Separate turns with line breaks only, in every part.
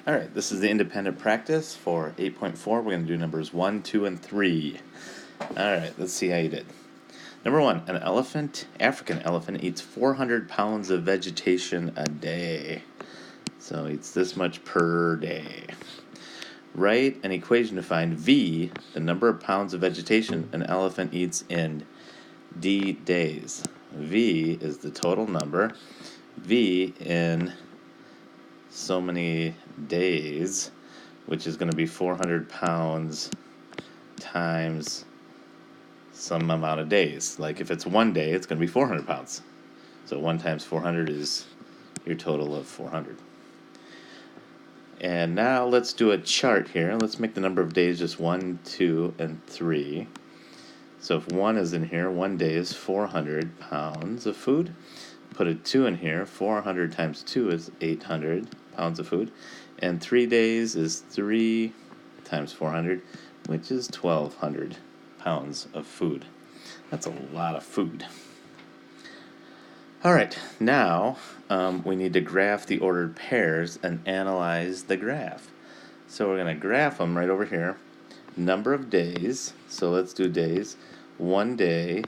Alright, this is the independent practice for 8.4. We're going to do numbers 1, 2, and 3. Alright, let's see how you did. Number 1, an African elephant, eats 400 pounds of vegetation a day. So eats this much per day. Write an equation to find V, the number of pounds of vegetation an elephant eats in D days. V is the total number. V in so many days, which is going to be 400 pounds times some amount of days. Like if it's 1 day, it's going to be 400 pounds. So 1 times 400 is your total of 400. And now let's do a chart here. Let's make the number of days just 1, 2, and 3. So if 1 is in here, 1 day is 400 pounds of food. Put a 2 in here. 400 times 2 is 800 pounds of food. And 3 days is 3 times 400, which is 1,200 pounds of food. That's a lot of food. All right, now we need to graph the ordered pairs and analyze the graph. So we're going to graph them right over here. Number of days, so let's do days. 1 day,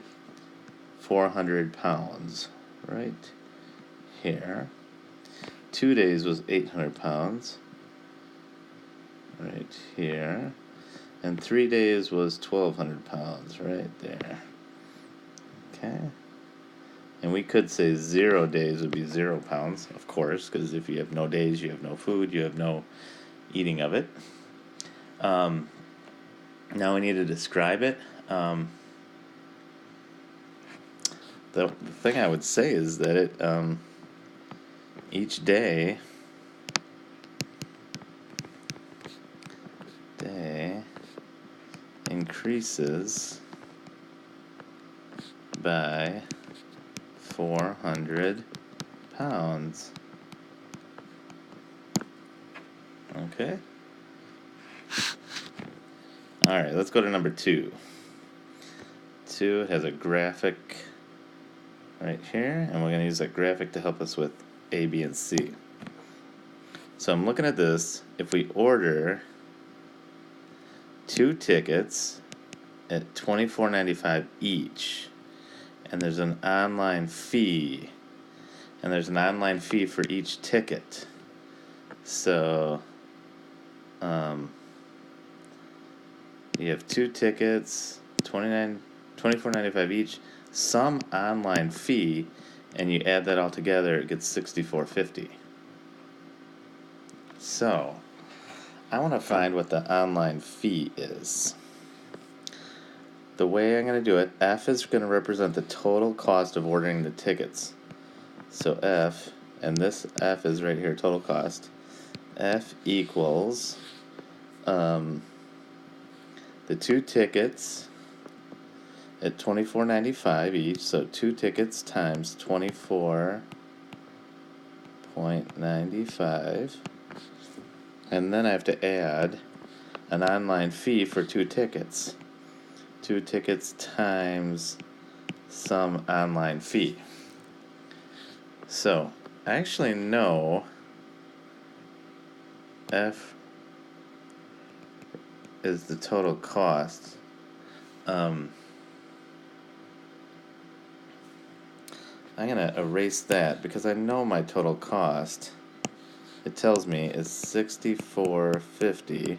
400 pounds, right here. 2 days was 800 pounds, right here. And 3 days was 1,200 pounds, right there. Okay. And we could say 0 days would be 0 pounds, of course, because if you have no days, you have no food, you have no eating of it. Now we need to describe it. The thing I would say is that it each day increases by 400 pounds. Okay. All right, let's go to number 2. 2 has a graphic right here, and we're going to use that graphic to help us with A, B, and C. So I'm looking at this. If we order 2 tickets at $24.95 each, and there's an online fee, and there's an online fee for each ticket. So you have 2 tickets, $24.95 each, some online fee, and you add that all together, it gets $64.50. So I want to find what the online fee is. The way I'm going to do it, F is going to represent the total cost of ordering the tickets. So F, and this F is right here, total cost. F equals the 2 tickets at $24.95 each. So 2 tickets times 24.95. And then I have to add an online fee for 2 tickets. 2 tickets times some online fee. So I actually know F is the total cost. I'm going to erase that because I know my total cost. It tells me is $64.50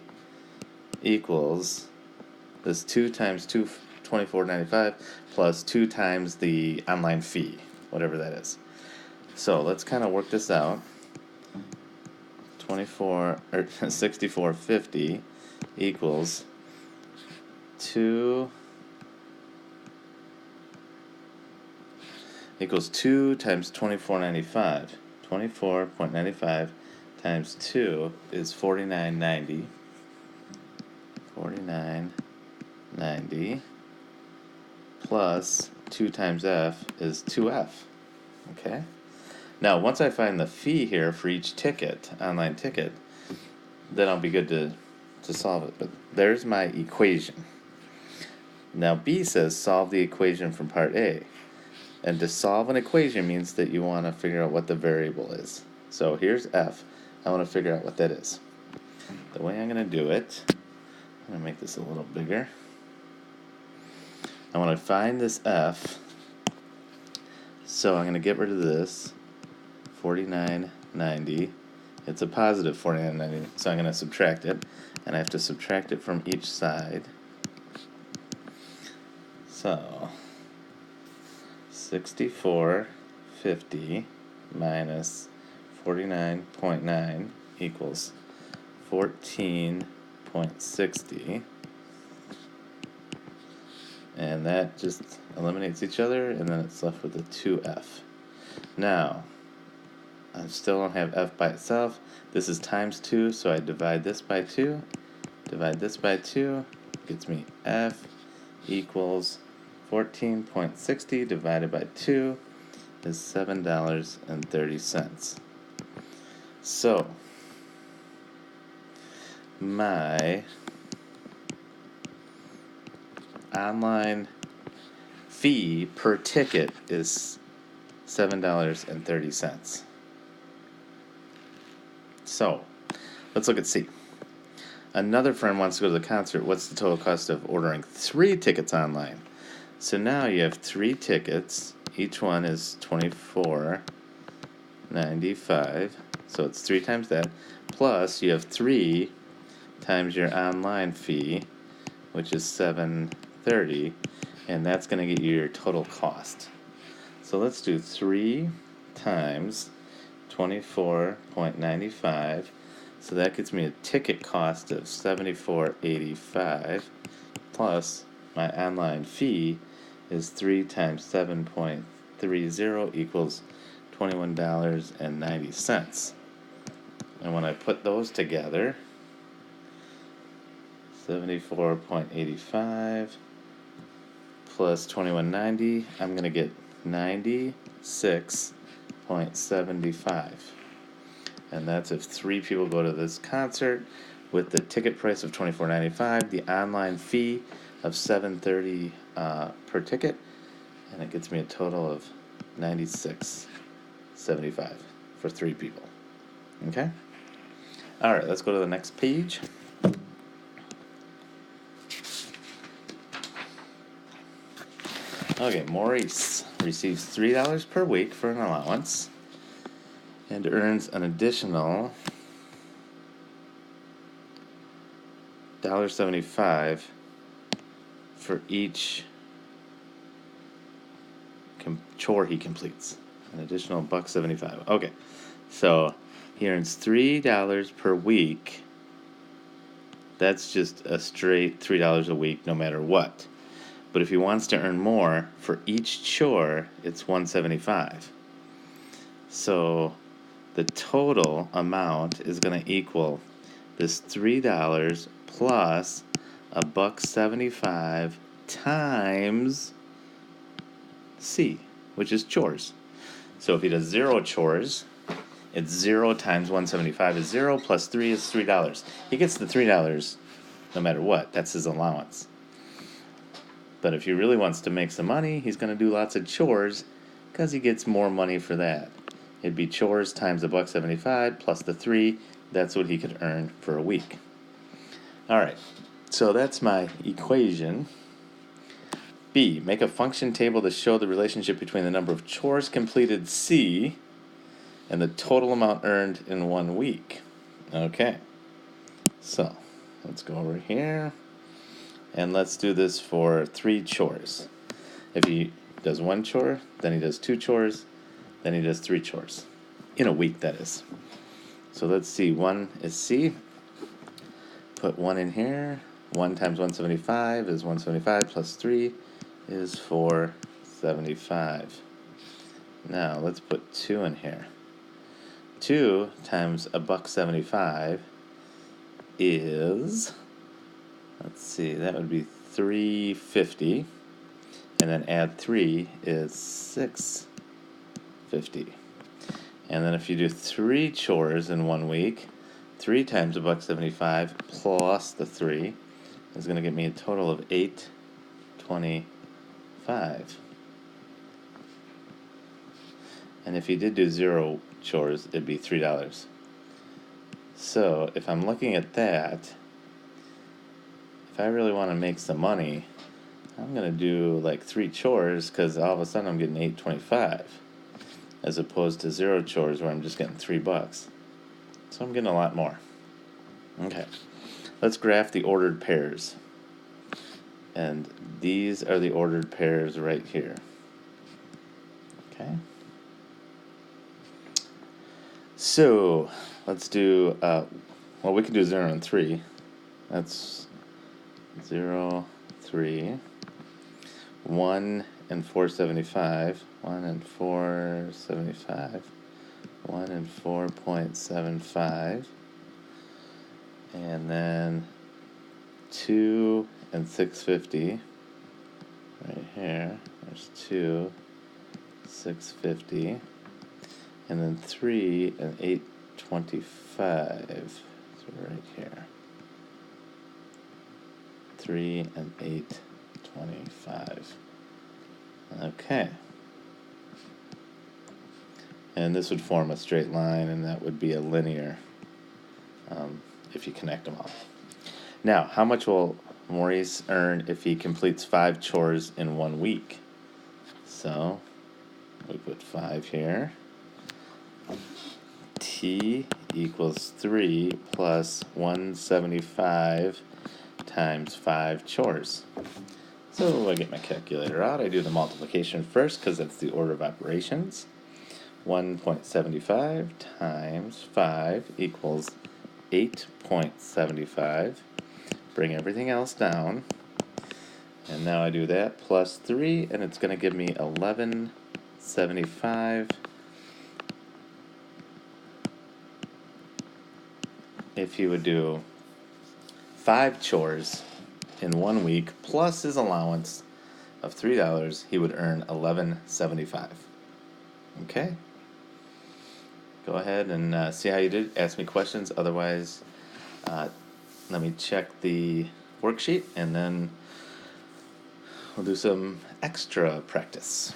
equals this 2 times 2, $24.95 plus 2 times the online fee, whatever that is. So let's kind of work this out. 64.50 equals 2 times $24.95. 24.95 times 2 is $49.90. $49.90 plus 2 times F is 2F. Okay? Now, once I find the fee here for each ticket, online ticket, then I'll be good to solve it. But there's my equation. Now, B says solve the equation from part A. And to solve an equation means that you want to figure out what the variable is. So here's F. I want to figure out what that is. the way I'm going to do it, I'm going to make this a little bigger. I want to find this F, so I'm going to get rid of this, 49.90. It's a positive 49.90, so I'm going to subtract it, and I have to subtract it from each side. So 64.50 minus 49.9 equals 14.60. And that just eliminates each other, and then it's left with a 2F. Now, I still don't have F by itself. This is times 2, so I divide this by 2. Divide this by 2, gets me F equals 14.60 divided by 2 is $7.30. So, my online fee per ticket is $7.30. So, let's look at C. Another friend wants to go to the concert. What's the total cost of ordering 3 tickets online? So now you have 3 tickets. Each one is $24.95. So it's 3 times that. Plus you have 3 times your online fee, which is $7.30, and that's going to get you your total cost. So let's do 3 times 24.95. So that gets me a ticket cost of $74.85, plus my online fee is 3 times 7.30 equals $21.90. And when I put those together, 74.85 plus 21.90, I'm going to get 96.75. And that's if 3 people go to this concert with the ticket price of $24.95, the online fee of $7.30 per ticket, and it gets me a total of $96.75 for 3 people. Okay? All right, let's go to the next page. Okay, Maurice receives $3 per week for an allowance and earns an additional $1.75 for each chore he completes. An additional $1.75. Okay, so he earns $3 per week. That's just a straight $3 a week, no matter what. But if he wants to earn more for each chore, it's $1.75. So the total amount is going to equal this $3 plus $1.75 times C, which is chores. So if he does 0 chores, it's 0 times 175 is 0 plus 3 is $3. He gets the $3 no matter what. That's his allowance. But if he really wants to make some money, he's going to do lots of chores because he gets more money for that. It'd be chores times $1.75 plus the 3. That's what he could earn for a week. All right, so that's my equation. B, make a function table to show the relationship between the number of chores completed, C, and the total amount earned in 1 week. Okay, so let's go over here, and let's do this for 3 chores. If he does 1 chore, then he does 2 chores, then he does 3 chores. In a week, that is. So let's see, 1 is C. Put 1 in here. 1 times 175 is 175 plus 3 is 475. Now let's put 2 in here. 2 times $1.75 is, let's see, that would be $3.50, and then add 3 is $6.50. And then if you do 3 chores in 1 week, 3 times $1.75 plus the 3 is going to get me a total of $8.25. And if you did do 0 chores, it'd be $3. So if I'm looking at that, if I really want to make some money, I'm going to do like 3 chores, because all of a sudden I'm getting $8.25 as opposed to 0 chores where I'm just getting $3. So I'm getting a lot more. Okay, let's graph the ordered pairs. And these are the ordered pairs right here. Okay. So let's do, well, we can do 0 and 3. That's 0, 3, 1 and 475, 1 and 475, 1 and 4.75, and then 2 and 650, right here, there's 2, 650, and then 3 and 825, so right here, 3 and 825. Okay. And this would form a straight line, and that would be a linear if you connect them all. Now, how much will Maurice earn if he completes 5 chores in 1 week? So, we put 5 here. T equals 3 plus 175 times 5 chores. So I get my calculator out. I do the multiplication first because that's the order of operations. 1.75 times 5 equals 8.75. Bring everything else down. And now I do that plus 3, and it's going to give me 11.75. If he would do 5 chores in 1 week plus his allowance of $3, he would earn $11.75. Okay? Go ahead and see how you did. Ask me questions. Otherwise, let me check the worksheet, and then we'll do some extra practice.